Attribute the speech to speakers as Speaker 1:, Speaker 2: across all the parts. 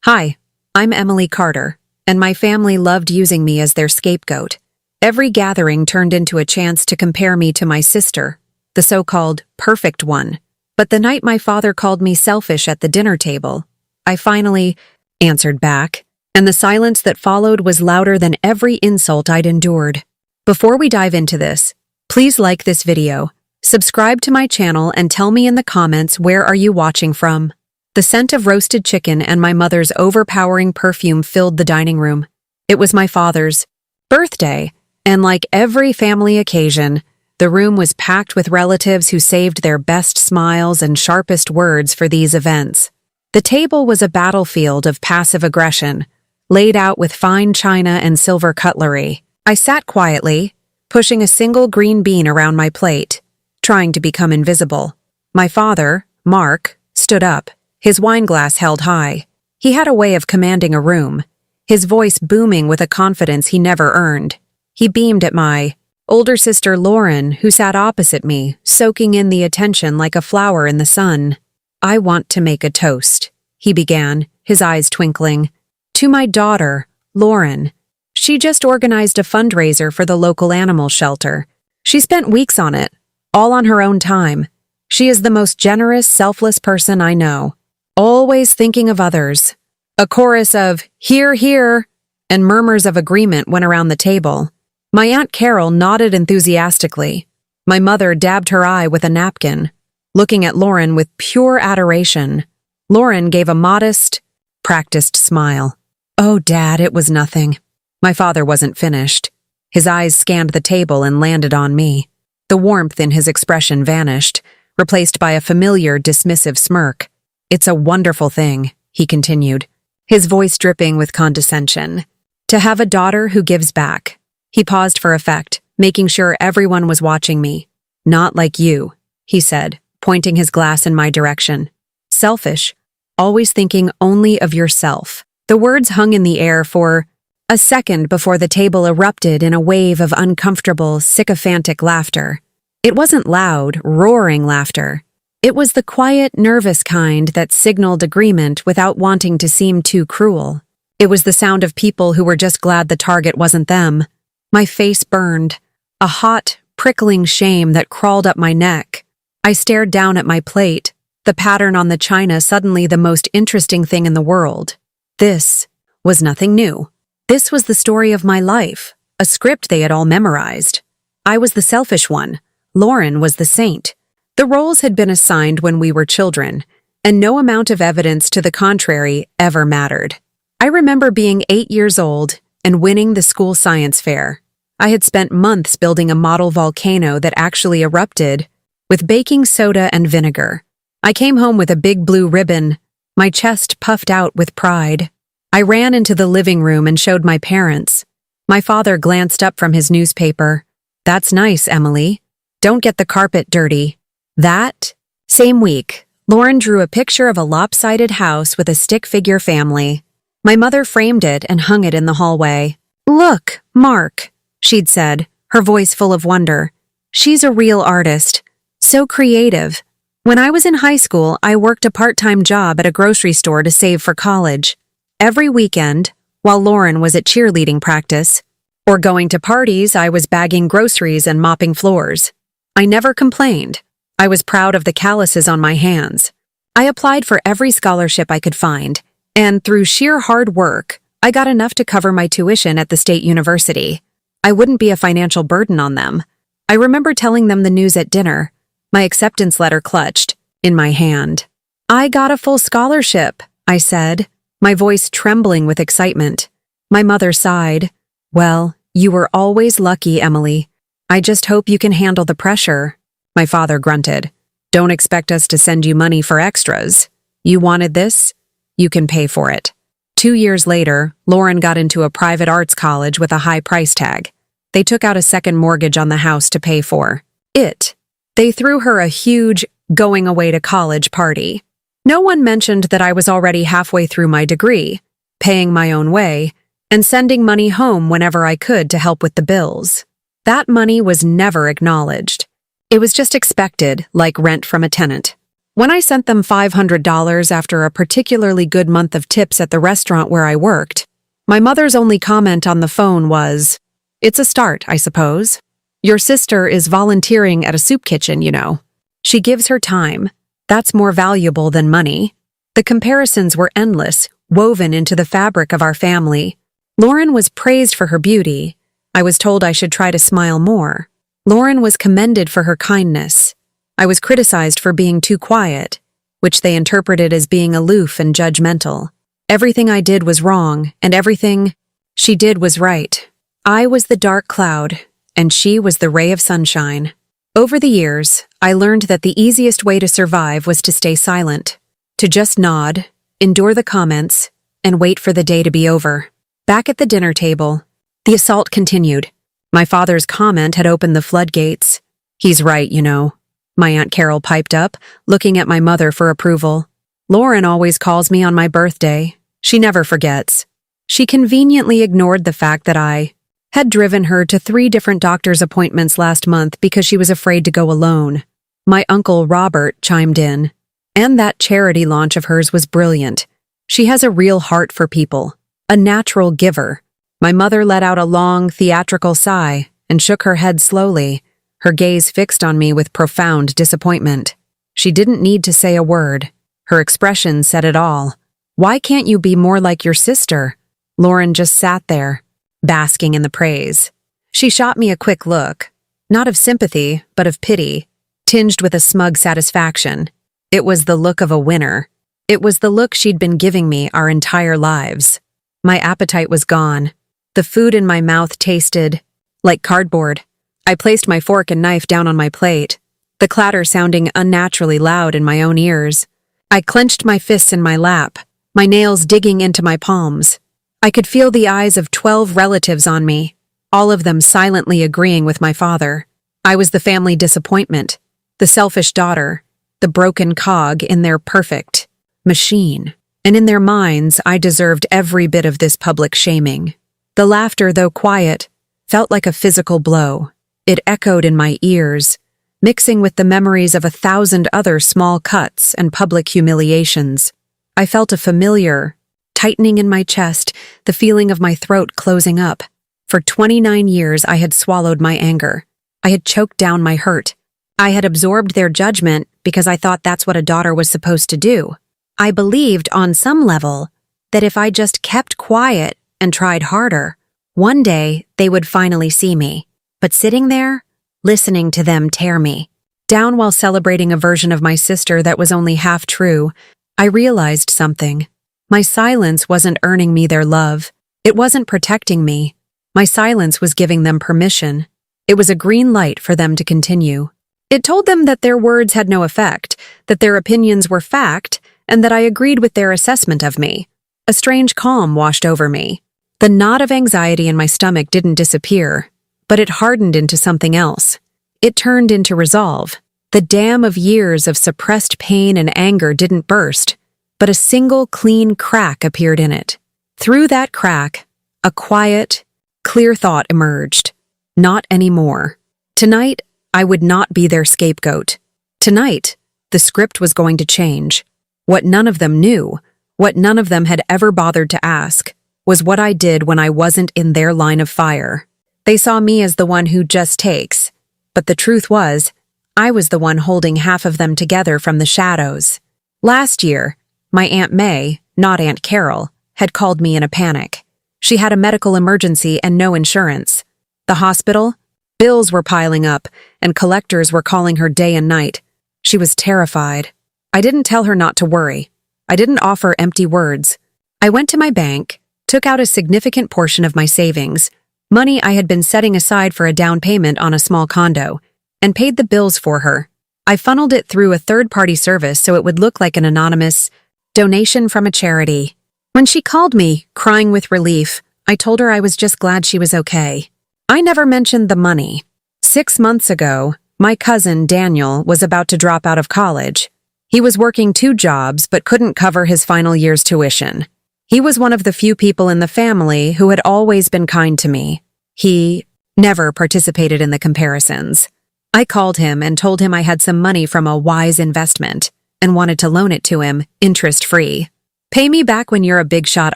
Speaker 1: Hi, I'm Emily Carter, and my family loved using me as their scapegoat. Every gathering turned into a chance to compare me to my sister, the so-called perfect one. But the night my father called me selfish at the dinner table, I finally answered back, and the silence that followed was louder than every insult I'd endured. Before we dive into this, please like this video, subscribe to my channel, and tell me in the comments where are you watching from. The scent of roasted chicken and my mother's overpowering perfume filled the dining room. It was my father's birthday, and like every family occasion, the room was packed with relatives who saved their best smiles and sharpest words for these events. The table was a battlefield of passive aggression, laid out with fine china and silver cutlery. I sat quietly, pushing a single green bean around my plate, trying to become invisible. My father, Mark, stood up, his wineglass held high. He had a way of commanding a room, his voice booming with a confidence he never earned. He beamed at my older sister Lauren, who sat opposite me, soaking in the attention like a flower in the sun. "I want to make a toast," he began, his eyes twinkling. "To my daughter, Lauren. She just organized a fundraiser for the local animal shelter. She spent weeks on it, all on her own time. She is the most generous, selfless person I know. Always thinking of others." A chorus of "hear, hear," and murmurs of agreement went around the table. My Aunt Carol nodded enthusiastically. My mother dabbed her eye with a napkin, looking at Lauren with pure adoration. Lauren gave a modest, practiced smile. "Oh, Dad, it was nothing." My father wasn't finished. His eyes scanned the table and landed on me. The warmth in his expression vanished, replaced by a familiar, dismissive smirk. "It's a wonderful thing," he continued, his voice dripping with condescension, "to have a daughter who gives back." He paused for effect, making sure everyone was watching me. "Not like you," he said, pointing his glass in my direction. "Selfish, always thinking only of yourself." The words hung in the air for a second before the table erupted in a wave of uncomfortable, sycophantic laughter. It wasn't loud, roaring laughter. It was the quiet, nervous kind that signaled agreement without wanting to seem too cruel. It was the sound of people who were just glad the target wasn't them. My face burned, a hot, prickling shame that crawled up my neck. I stared down at my plate, the pattern on the china suddenly the most interesting thing in the world. This was nothing new. This was the story of my life, a script they had all memorized. I was the selfish one. Lauren was the saint. The roles had been assigned when we were children, and no amount of evidence to the contrary ever mattered. I remember being 8 years old and winning the school science fair. I had spent months building a model volcano that actually erupted with baking soda and vinegar. I came home with a big blue ribbon, my chest puffed out with pride. I ran into the living room and showed my parents. My father glanced up from his newspaper. "That's nice, Emily. Don't get the carpet dirty." That same week, Lauren drew a picture of a lopsided house with a stick figure family. My mother framed it and hung it in the hallway. "Look, Mark," she'd said, her voice full of wonder. "She's a real artist. So creative. When I was in high school, I worked a part-time job at a grocery store to save for college. Every weekend, while Lauren was at cheerleading practice, or going to parties, I was bagging groceries and mopping floors. I never complained. I was proud of the calluses on my hands. I applied for every scholarship I could find, and through sheer hard work, I got enough to cover my tuition at the state university. I wouldn't be a financial burden on them. I remember telling them the news at dinner, my acceptance letter clutched in my hand. "I got a full scholarship," I said, my voice trembling with excitement. My mother sighed. "Well, you were always lucky, Emily. I just hope you can handle the pressure." My father grunted. "Don't expect us to send you money for extras. You wanted this? You can pay for it." 2 years later, Lauren got into a private arts college with a high price tag. They took out a second mortgage on the house to pay for it. They threw her a huge going away to college party. No one mentioned that I was already halfway through my degree, paying my own way, and sending money home whenever I could to help with the bills. That money was never acknowledged. It was just expected, like rent from a tenant. When I sent them $500 after a particularly good month of tips at the restaurant where I worked, my mother's only comment on the phone was, "It's a start, I suppose. Your sister is volunteering at a soup kitchen, you know. She gives her time. That's more valuable than money." The comparisons were endless, woven into the fabric of our family. Lauren was praised for her beauty. I was told I should try to smile more. Lauren was commended for her kindness. I was criticized for being too quiet, which they interpreted as being aloof and judgmental. Everything I did was wrong, and everything she did was right. I was the dark cloud, and she was the ray of sunshine. Over the years, I learned that the easiest way to survive was to stay silent, to just nod, endure the comments, and wait for the day to be over. Back at the dinner table, the assault continued. My father's comment had opened the floodgates. "He's right, you know," my Aunt Carol piped up, looking at my mother for approval. "Lauren always calls me on my birthday. She never forgets." She conveniently ignored the fact that I had driven her to 3 different doctor's appointments last month because she was afraid to go alone. My uncle Robert chimed in. "And that charity launch of hers was brilliant. She has a real heart for people, a natural giver." My mother let out a long, theatrical sigh and shook her head slowly, her gaze fixed on me with profound disappointment. She didn't need to say a word. Her expression said it all. "Why can't you be more like your sister?" Lauren just sat there, basking in the praise. She shot me a quick look, not of sympathy, but of pity, tinged with a smug satisfaction. It was the look of a winner. It was the look she'd been giving me our entire lives. My appetite was gone. The food in my mouth tasted like cardboard. I placed my fork and knife down on my plate, the clatter sounding unnaturally loud in my own ears. I clenched my fists in my lap, my nails digging into my palms. I could feel the eyes of 12 relatives on me, all of them silently agreeing with my father. I was the family disappointment, the selfish daughter, the broken cog in their perfect machine. And in their minds, I deserved every bit of this public shaming. The laughter, though quiet, felt like a physical blow. It echoed in my ears, mixing with the memories of 1,000 other small cuts and public humiliations. I felt a familiar tightening in my chest, the feeling of my throat closing up. For 29 years, I had swallowed my anger. I had choked down my hurt. I had absorbed their judgment because I thought that's what a daughter was supposed to do. I believed, on some level, that if I just kept quiet and tried harder, one day they would finally see me. But sitting there, listening to them tear me down while celebrating a version of my sister that was only half true, I realized something. My silence wasn't earning me their love. It wasn't protecting me. My silence was giving them permission. It was a green light for them to continue. It told them that their words had no effect, that their opinions were fact, and that I agreed with their assessment of me. A strange calm washed over me. The knot of anxiety in my stomach didn't disappear, but it hardened into something else. It turned into resolve. The dam of years of suppressed pain and anger didn't burst, but a single clean crack appeared in it. Through that crack, a quiet, clear thought emerged. Not anymore. Tonight, I would not be their scapegoat. Tonight, the script was going to change. What none of them knew, what none of them had ever bothered to ask, was what I did when I wasn't in their line of fire. They saw me as the one who just takes, but the truth was, I was the one holding half of them together from the shadows. Last year, my Aunt May, not Aunt Carol, had called me in a panic. She had a medical emergency and no insurance. The hospital? Bills were piling up, and collectors were calling her day and night. She was terrified. I didn't tell her not to worry. I didn't offer empty words. I went to my bank, took out a significant portion of my savings, money I had been setting aside for a down payment on a small condo, and paid the bills for her. I funneled it through a third-party service so it would look like an anonymous donation from a charity. When she called me, crying with relief, I told her I was just glad she was okay. I never mentioned the money. 6 months ago, my cousin, Daniel, was about to drop out of college. He was working 2 jobs but couldn't cover his final year's tuition. He was one of the few people in the family who had always been kind to me. He never participated in the comparisons. I called him and told him I had some money from a wise investment. and wanted to loan it to him, interest-free. "Pay me back when you're a big-shot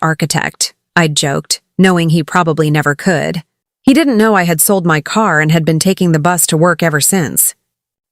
Speaker 1: architect," I'd joked, knowing he probably never could. He didn't know I had sold my car and had been taking the bus to work ever since.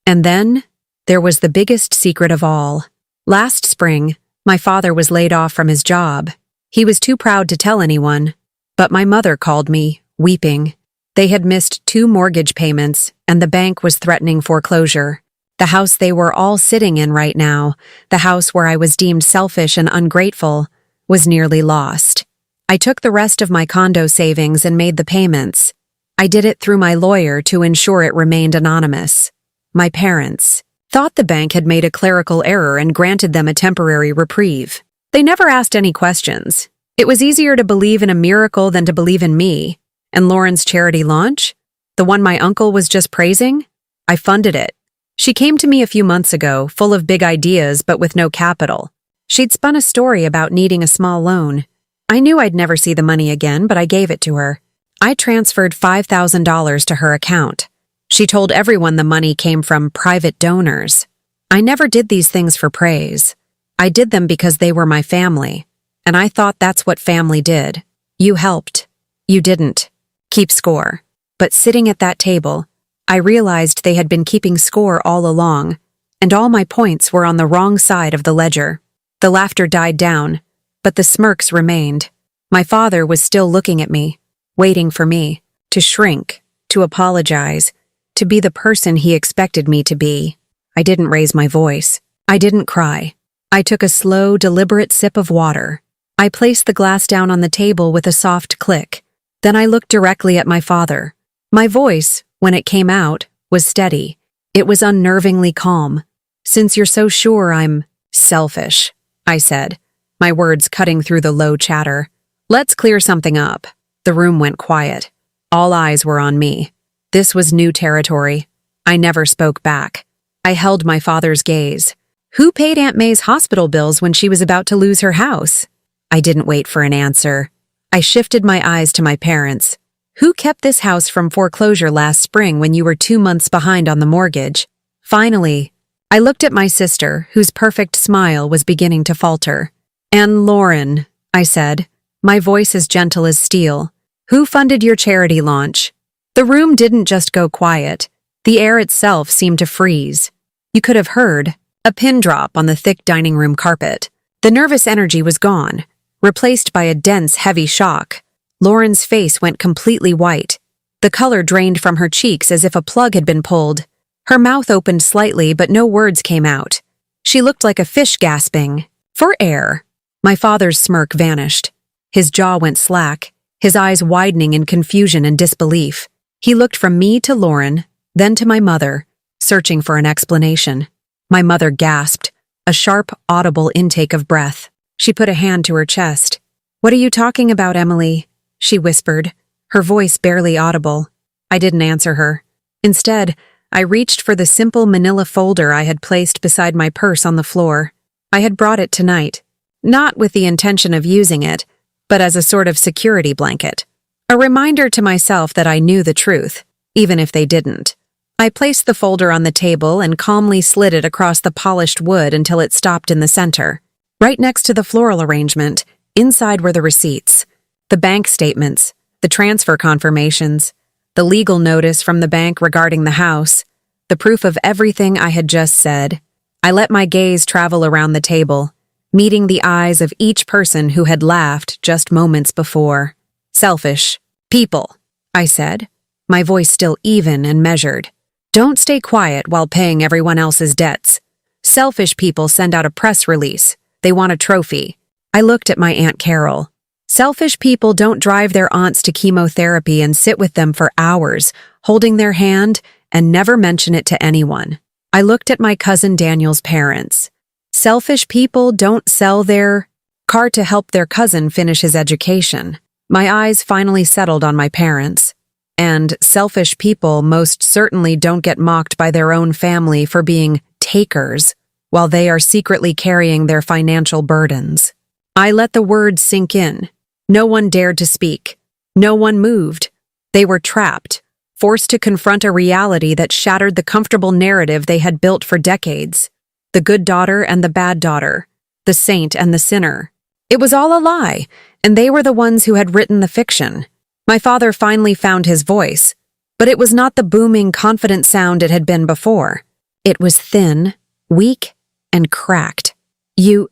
Speaker 1: And then, there was the biggest secret of all. Last spring, my father was laid off from his job. He was too proud to tell anyone, but my mother called me, weeping. They had missed 2 mortgage payments, and the bank was threatening foreclosure. The house they were all sitting in right now, the house where I was deemed selfish and ungrateful, was nearly lost. I took the rest of my condo savings and made the payments. I did it through my lawyer to ensure it remained anonymous. My parents thought the bank had made a clerical error and granted them a temporary reprieve. They never asked any questions. It was easier to believe in a miracle than to believe in me. And Lauren's charity launch? The one my uncle was just praising? I funded it. She came to me a few months ago, full of big ideas but with no capital. She'd spun a story about needing a small loan. I knew I'd never see the money again, but I gave it to her. I transferred $5,000 to her account. She told everyone the money came from private donors. I never did these things for praise. I did them because they were my family, and I thought that's what family did. You helped. You didn't. Keep score. But sitting at that table, I realized they had been keeping score all along, and all my points were on the wrong side of the ledger. The laughter died down, but the smirks remained. My father was still looking at me, waiting for me to shrink, to apologize, to be the person he expected me to be. I didn't raise my voice. I didn't cry. I took a slow, deliberate sip of water. I placed the glass down on the table with a soft click. Then I looked directly at my father. My voice, when it came out, was steady. It was unnervingly calm. "Since you're so sure I'm selfish," I said, my words cutting through the low chatter. "Let's clear something up." The room went quiet. All eyes were on me. This was new territory. I never spoke back. I held my father's gaze. Who paid Aunt May's hospital bills when she was about to lose her house? I didn't wait for an answer. I shifted my eyes to my parents. Who kept this house from foreclosure last spring when you were 2 months behind on the mortgage? Finally, I looked at my sister, whose perfect smile was beginning to falter. "And Lauren," I said, my voice as gentle as steel, "who funded your charity launch?" The room didn't just go quiet. The air itself seemed to freeze. You could have heard a pin drop on the thick dining room carpet. The nervous energy was gone, replaced by a dense, heavy shock. Lauren's face went completely white. The color drained from her cheeks as if a plug had been pulled. Her mouth opened slightly, but no words came out. She looked like a fish gasping for air. My father's smirk vanished. His jaw went slack, his eyes widening in confusion and disbelief. He looked from me to Lauren, then to my mother, searching for an explanation. My mother gasped, a sharp, audible intake of breath. She put a hand to her chest. "What are you talking about, Emily?" she whispered, her voice barely audible. I didn't answer her. Instead, I reached for the simple manila folder I had placed beside my purse on the floor. I had brought it tonight, not with the intention of using it, but as a sort of security blanket. A reminder to myself that I knew the truth, even if they didn't. I placed the folder on the table and calmly slid it across the polished wood until it stopped in the center. Right next to the floral arrangement, inside were the receipts, the bank statements, the transfer confirmations, the legal notice from the bank regarding the house, the proof of everything I had just said. I let my gaze travel around the table, meeting the eyes of each person who had laughed just moments before. "Selfish people," I said, my voice still even and measured. "Don't stay quiet while paying everyone else's debts. Selfish people send out a press release. They want a trophy." I looked at my Aunt Carol. Selfish people don't drive their aunts to chemotherapy and sit with them for hours, holding their hand, and never mention it to anyone. I looked at my cousin Daniel's parents. Selfish people don't sell their car to help their cousin finish his education. My eyes finally settled on my parents. And selfish people most certainly don't get mocked by their own family for being takers while they are secretly carrying their financial burdens. I let the words sink in. No one dared to speak. No one moved. They were trapped, forced to confront a reality that shattered the comfortable narrative they had built for decades. The the good daughter and the bad daughter, the saint and the sinner. It was all a lie, and they were the ones who had written the fiction. My father finally found his voice, but it was not the booming, confident sound it had been before. It was thin, weak, and cracked. You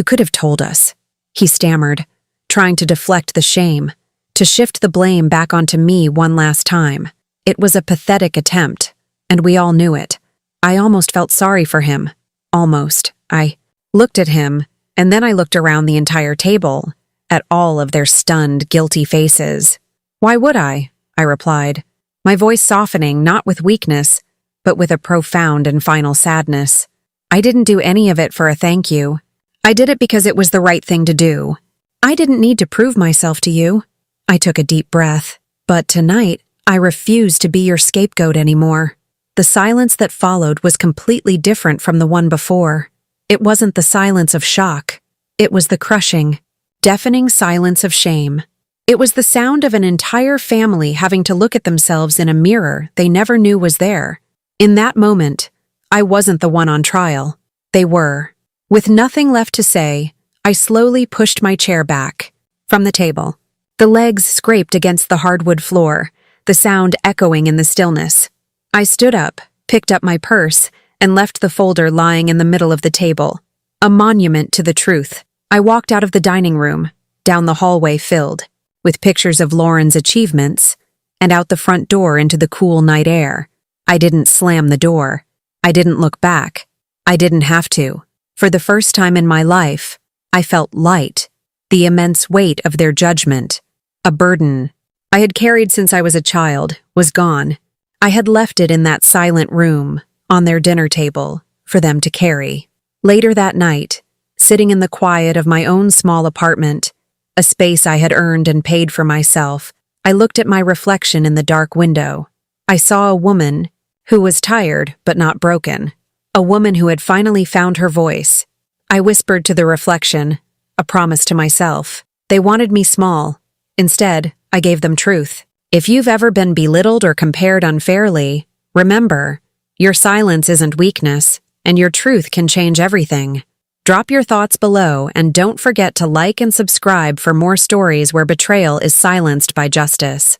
Speaker 1: could have told us," he stammered, trying to deflect the shame, to shift the blame back onto me one last time. It was a pathetic attempt, and we all knew it. I almost felt sorry for him. Almost. I looked at him, and then I looked around the entire table, at all of their stunned, guilty faces. "Why would I?" I replied, my voice softening not with weakness, but with a profound and final sadness. "I didn't do any of it for a thank you. I did it because it was the right thing to do. I didn't need to prove myself to you." I took a deep breath. "But tonight, I refuse to be your scapegoat anymore." The silence that followed was completely different from the one before. It wasn't the silence of shock. It was the crushing, deafening silence of shame. It was the sound of an entire family having to look at themselves in a mirror they never knew was there. In that moment, I wasn't the one on trial. They were. With nothing left to say, I slowly pushed my chair back from the table. The legs scraped against the hardwood floor, the sound echoing in the stillness. I stood up, picked up my purse, and left the folder lying in the middle of the table, a monument to the truth. I walked out of the dining room, down the hallway filled with pictures of Lauren's achievements, and out the front door into the cool night air. I didn't slam the door. I didn't look back. I didn't have to. For the first time in my life, I felt light, the immense weight of their judgment, a burden I had carried since I was a child, was gone. I had left it in that silent room, on their dinner table, for them to carry. Later that night, sitting in the quiet of my own small apartment, a space I had earned and paid for myself, I looked at my reflection in the dark window. I saw a woman who was tired but not broken, a woman who had finally found her voice. I whispered to the reflection, a promise to myself. They wanted me small. Instead, I gave them truth. If you've ever been belittled or compared unfairly, remember, your silence isn't weakness, and your truth can change everything. Drop your thoughts below, and don't forget to like and subscribe for more stories where betrayal is silenced by justice.